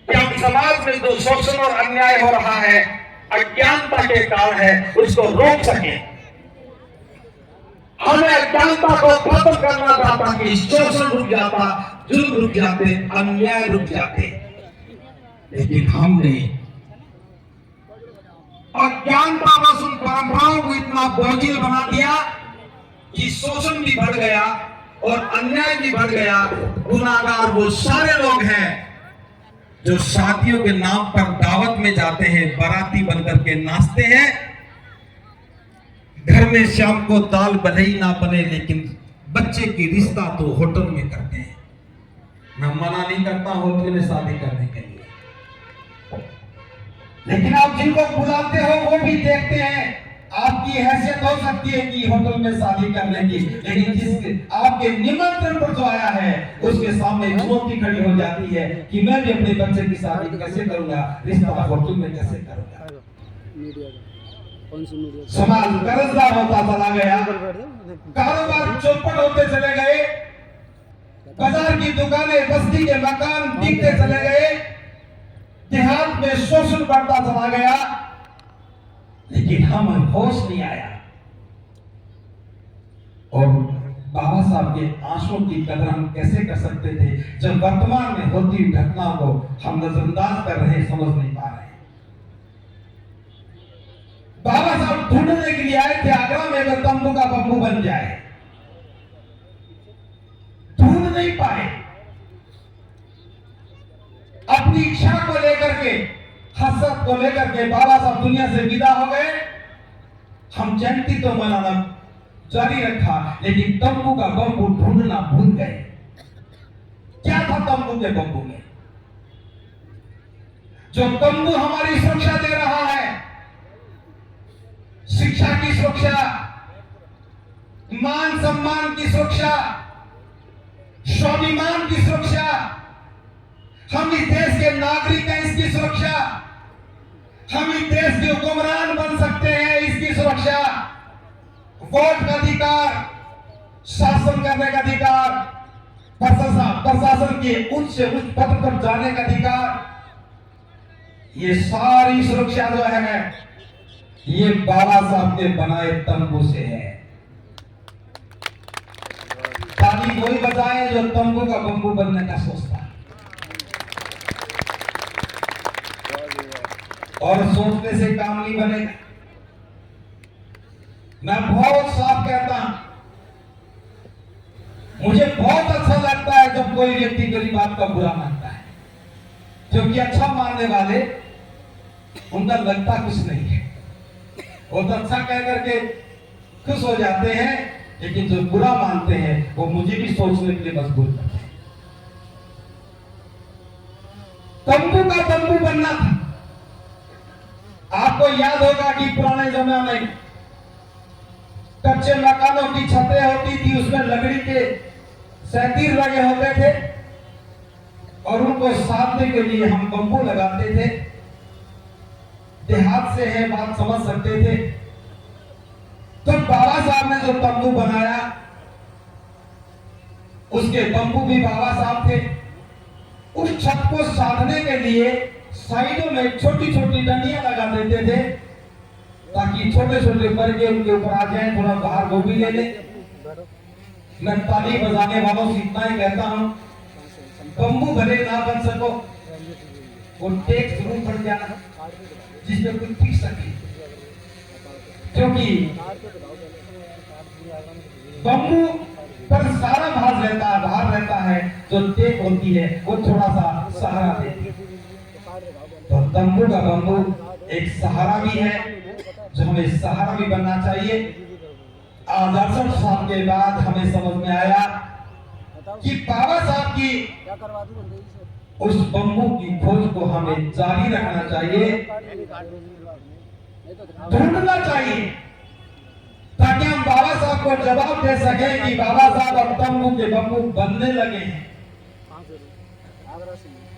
कि हम समाज में जो शोषण और अन्याय हो रहा है, अज्ञानता के कारण है, उसको रोक सके। हमें अज्ञानता को खत्म करना था, ताकि शोषण रुक जाता, जुल्म रुक जाते, अन्याय रुक जाते। लेकिन हमने अज्ञानता बस उन परंपराओं को इतना बोझिल बना दिया कि शोषण भी बढ़ गया और अन्याय भी बढ़ गया। गुनाहगार वो सारे लोग हैं जो शादियों के नाम पर दावत में जाते हैं, बाराती बनकर के नाचते हैं। घर में शाम को दाल भले ही ना बने, लेकिन बच्चे की रिश्ता तो होटल में करते हैं। मैं मना नहीं करता होटल में शादी करने के लिए, लेकिन आप जिनको बुलाते हो वो भी देखते हैं। आपकी हैसियत हो सकती है कि होटल में शादी करने की, लेकिन जिस आपके निमंत्रण पर जो आया है, उसके सामने चुनौती खड़ी हो जाती है कि मैं भी अपने बच्चे की शादी कैसे करूंगा, रिश्ता होटल में कैसे करूंगा। समाज कर्जदार होता चला गया, कारोबार चौपट होते चले गए, बाजार की दुकानें, बस्ती के मकान बिकते चले गए, देहात में शोषण बढ़ता चला गया, लेकिन हमें होश नहीं आया। और बाबा साहब के आंसुओं की कदर हम कैसे कर सकते थे, जब वर्तमान में होती हुई घटनाओं को हम नजरअंदाज कर रहे, समझ नहीं पा रहे। बाबा साहब ढूंढने के लिए आए थे आगरा में अगर तंबू का बम्बू बन जाए, ढूंढ नहीं पाए। अपनी इच्छा को लेकर के, हसरत को लेकर के बाबा साहब दुनिया से विदा हो गए। हम जयंती तो मनाना जारी रखा, लेकिन तंबू का बम्बू ढूंढना भूल गए। क्या था तंबू के बम्बू में? जो तंबू हमारी सुरक्षा दे रहा है, शिक्षा की सुरक्षा, मान सम्मान की सुरक्षा, स्वाभिमान की सुरक्षा, हम इस देश के नागरिक हैं, इसकी सुरक्षा, हम इस देश के हुक्मरान बन सकते हैं, इसकी सुरक्षा, वोट का अधिकार, शासन करने का अधिकार, प्रशासन के उच्च से उच्च पद पर जाने का अधिकार, ये सारी सुरक्षा जो है, ये बाबा साहब के बनाए तंबू से है। ताली कोई बजाए जो तंबू का बम्बू बनने का सोचता है, और सोचने से काम नहीं बनेगा। मैं बहुत साफ कहता हूं, मुझे बहुत अच्छा लगता है जब कोई व्यक्ति मेरी बात का बुरा मानता है, क्योंकि अच्छा मानने वाले उनका लगता कुछ नहीं है, वो तो अच्छा कह करके खुश हो जाते हैं, लेकिन जो बुरा मानते हैं वो मुझे भी सोचने के लिए मजबूर करते हैं। तंबू का तंबू बनना था। आपको याद होगा कि पुराने जमाने में कच्चे मकानों की छतें होती थी, उसमें लकड़ी के 37 लगे होते थे। और उनको साधने के लिए हम बम्बू लगाते थे। देहात से है, बात समझ सकते थे। तो बाबा साहब ने जो तंबू बनाया उसके बम्बू भी बाबा साहब थे। उस छत को साधने के लिए साइडों में छोटी छोटी डंडियां लगा देते थे ताकि छोटे छोटे बरगे उनके ऊपर आ जाए, थोड़ा बाहर वो भी ले ले। मैं ताली बजाने वालों से इतना ही कहता हूं, बम्बू भले ना बन सको, वो टेक जरूर बन जाना जिसमें कुछ टिक सके, क्योंकि बम्बू पर सारा भार रहता है, जो टेक होती है वो थोड़ा सा सहारा देती है। तो तंबू का बम्बू एक सहारा भी है, जो हमें सहारा भी बनना चाहिए। दर्शन साहब के बाद हमें समझ में आया कि बाबा साहब की उस बम्बू की खोज को हमें जारी रखना चाहिए, ढूंढना चाहिए, ताकि हम बाबा साहब को जवाब दे सके कि बाबा साहब अब तंबू के बम्बू बनने लगे हैं।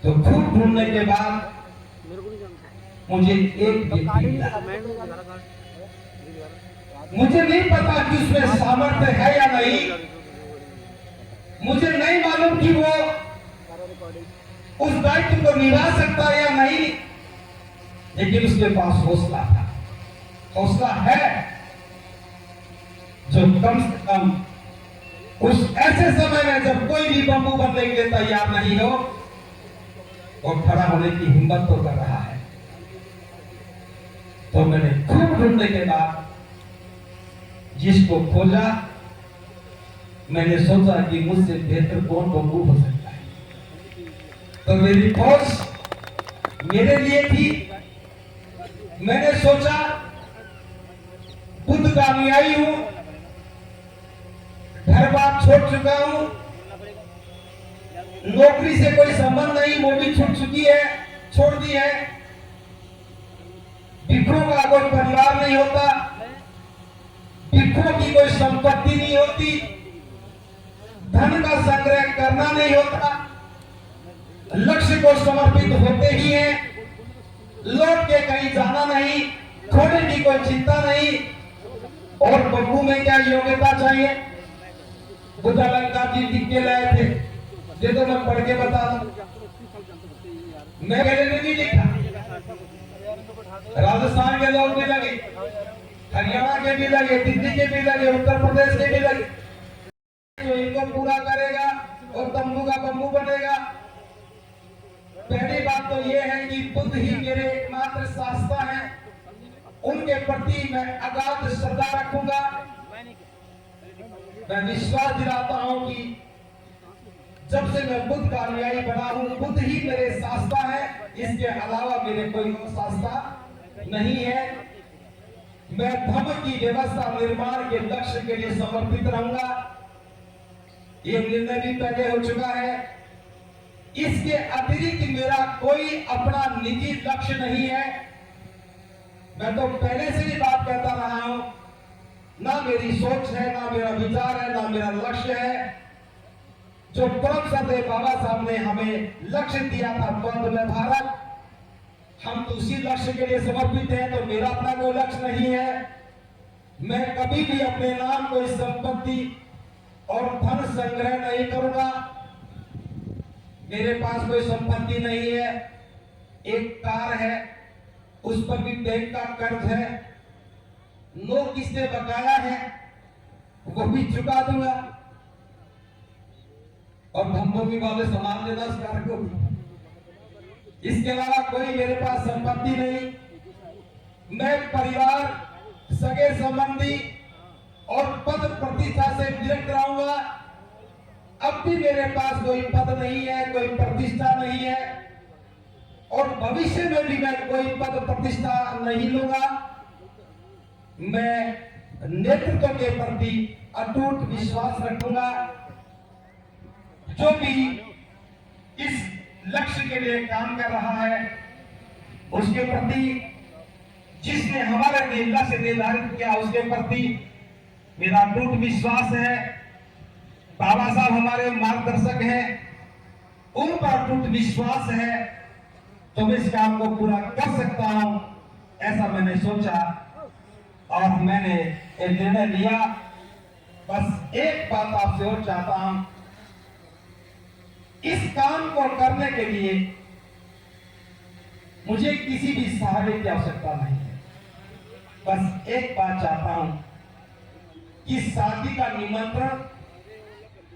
तो खूब ढूंढने के बाद मुझे एक व्यक्ति मिला। मुझे नहीं पता कि उसमें सामर्थ्य है या नहीं, मुझे नहीं मालूम कि वो उस दायित्व को निभा सकता है या नहीं, लेकिन उसके पास हौसला था, हौसला है, जो कम से कम उस ऐसे समय में जब कोई भी बम्बू बनने के लिए तैयार नहीं हो, वो खड़ा होने की हिम्मत तो कर रहा है। तो मैंने खूब ढूंढने के बाद जिसको खोजा, मैंने सोचा कि मुझसे बेहतर कौन बम्बू हो सकता है। तो मेरी खोज मेरे लिए थी। मैंने सोचा बुद्ध का अनुयायी हूं, घर बार छोड़ चुका हूं, नौकरी से कोई संबंध नहीं, वो भी छूट चुकी है, छोड़ दी है। भिक्षुओं का कोई परिवार नहीं होता, भिक्षुओं की कोई संपत्ति नहीं होती, धन का संग्रह करना नहीं होता, लक्ष्य को समर्पित होते ही है, लौट के कहीं जाना नहीं, खोने की कोई चिंता नहीं। और बम्बू में क्या योग्यता चाहिए? बुद्ध अलंकार जी लिख के लाए थे, ये तो मैं पढ़ के बता दूं, मैं मेरे ने नहीं लिखा। राजस्थान के लोग भी लगे, हरियाणा के भी लगे, दिल्ली के भी लगे, उत्तर प्रदेश के भी लगे। जो इनको पूरा करेगा और तंबू का बम्बू बनेगा। पहली बात तो ये है कि बुद्ध ही मेरे एकमात्र शास्त्र हैं, उनके प्रति मैं अगाध श्रद्धा रखूंगा। मैं विश्वास दिलाता हूं कि जब से मैं बुद्ध का अनुयायी बना हूं, बुद्ध ही मेरे शास्त्र है, इसके अलावा मेरे कोई शास्त्र नहीं है। मैं धर्म की व्यवस्था निर्माण के लक्ष्य के लिए समर्पित रहूंगा। ये निर्णय भी पहले हो चुका है। इसके अतिरिक्त मेरा कोई अपना निजी लक्ष्य नहीं है। मैं तो पहले से ही बात कहता रहा हूं, ना मेरी सोच है, ना मेरा विचार है, ना मेरा लक्ष्य है। जो परम श्रद्धेय बाबा साहब ने हमें लक्ष्य दिया था, बंद में भारत, हम तो उसी लक्ष्य के लिए समर्पित हैं। तो मेरा अपना कोई लक्ष्य नहीं है। मैं कभी भी अपने नाम कोई संपत्ति और धन संग्रह नहीं करूंगा। मेरे पास कोई संपत्ति नहीं है। एक कार है, उस पर भी बैंक का कर्ज है, 9 किस्तें बकाया है, वो भी चुका दूंगा। और धमभूमि वाले सामान लेना उस कार को भी। इसके अलावा कोई मेरे पास संपत्ति नहीं। मैं परिवार, सगे संबंधी और पद प्रतिष्ठा से विरक्त रहूंगा। अब भी मेरे पास कोई पद नहीं है, कोई प्रतिष्ठा नहीं है, और भविष्य में भी मैं कोई पद प्रतिष्ठा नहीं लूंगा। मैं नेतृत्व के प्रति अटूट विश्वास रखूंगा। जो भी इस लक्ष्य के लिए काम कर रहा है, उसके प्रति, जिसने हमारे लिए लक्ष्य निर्धारित किया, उसके प्रति मेरा अटूट विश्वास है। बाबा साहब हमारे मार्गदर्शक हैं, उन पर टूट विश्वास है तो मैं इस काम को पूरा कर सकता हूं, ऐसा मैंने सोचा और मैंने एक निर्णय लिया। बस एक बात आपसे और चाहता हूं, इस काम को करने के लिए मुझे किसी भी सहारे की आवश्यकता नहीं है। बस एक बात चाहता हूं कि शादी का निमंत्रण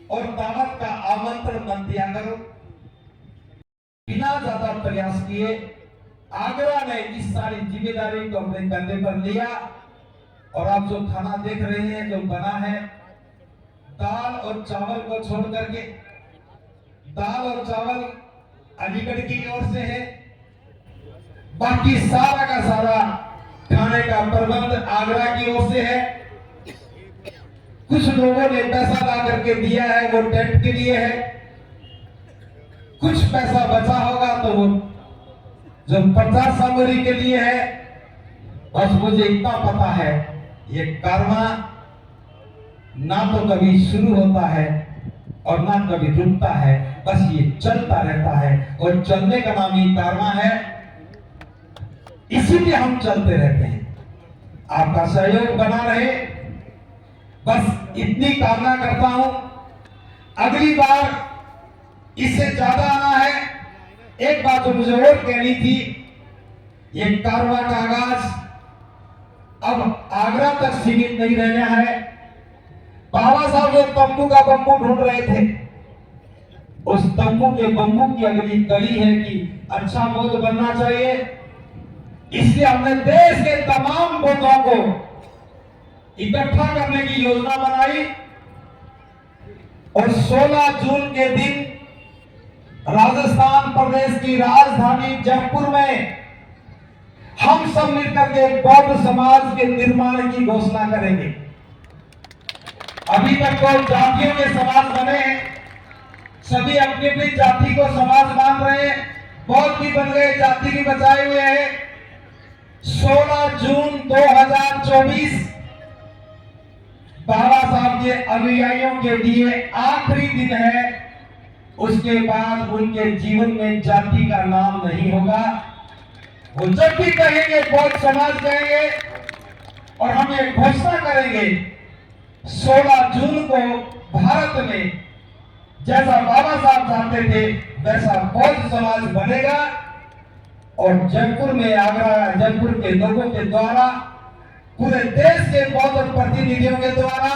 और दावत का आमंत्रण मत दिया करो। बिना ज्यादा प्रयास किए आगरा ने इस सारी जिम्मेदारी को अपने कंधे पर लिया और आप जो खाना देख रहे हैं जो बना है, दाल और चावल को छोड़ करके, दाल और चावल अलीगढ़ की ओर से है, बाकी सारा का सारा खाने का प्रबंध आगरा की ओर से है। कुछ लोगों ने पैसा ला करके दिया है, वो टेंट के लिए है। कुछ पैसा बचा होगा तो वो जो प्रचार सामग्री के लिए है। बस मुझे इतना पता है, ये कारवां ना तो कभी शुरू होता है और ना कभी रुकता है, बस ये चलता रहता है और चलने का नाम ही कारवां है। इसीलिए हम चलते रहते हैं। आपका सहयोग बना रहे, बस इतनी कामना करता हूं। अगली बार इससे ज्यादा आना है। एक बात जो मुझे और कहनी थी, ये कारवां का आगाज अब आगरा तक सीमित नहीं रहना है। बाबा साहब जो तंबू का बम्बू ढूंढ रहे थे, उस तंबू के बम्बू की अगली कड़ी है कि अच्छा बोध बनना चाहिए। इसलिए हमने देश के तमाम बोधों को इकट्ठा करने की योजना बनाई और 16 जून के दिन राजस्थान प्रदेश की राजधानी जयपुर में हम सब मिलकर के बौद्ध समाज के निर्माण की घोषणा करेंगे। अभी तक तो जातियों के समाज बने हैं, सभी अपनी अपनी जाति को समाज मान रहे हैं, बौद्ध भी बन गए, जाति भी बचाए हुए हैं। 16 जून 2024 बाबा साहब के अनुयायियों के लिए आखिरी दिन है। उसके बाद उनके जीवन में जाति का नाम नहीं होगा। वो जब भी कहेंगे बौद्ध समाज कहेंगे और हम ये घोषणा करेंगे 16 जून को भारत में जैसा बाबा साहब चाहते थे वैसा बौद्ध समाज बनेगा। और जयपुर में आगरा जयपुर के लोगों के द्वारा, पूरे देश के बौद्ध प्रतिनिधियों के द्वारा,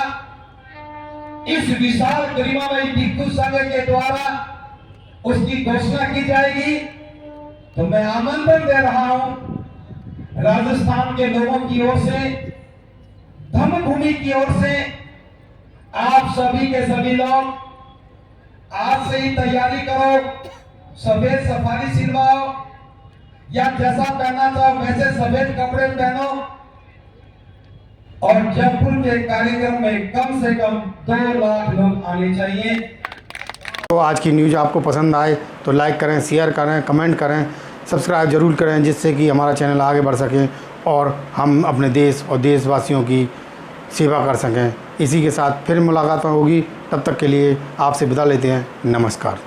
इस विशाल गरिमामयी भिक्षु संघ के द्वारा उसकी घोषणा की जाएगी। तो मैं आमंत्रण दे रहा हूं राजस्थान के लोगों की ओर से, धम्म भूमि की ओर से, आप सभी के सभी लोग आज से ही तैयारी करो। सफेद सफारी सिलवाओ या जैसा पहना चाहो वैसे सफेद कपड़े पहनो और जयपुर के कार्यक्रम में कम से कम 2 लाख लोग आने चाहिए। तो आज की न्यूज़ आपको पसंद आए तो लाइक करें, शेयर करें, कमेंट करें, सब्सक्राइब जरूर करें, जिससे कि हमारा चैनल आगे बढ़ सके और हम अपने देश और देशवासियों की सेवा कर सकें। इसी के साथ फिर मुलाकात होगी, तब तक के लिए आपसे विदा लेते हैं। नमस्कार।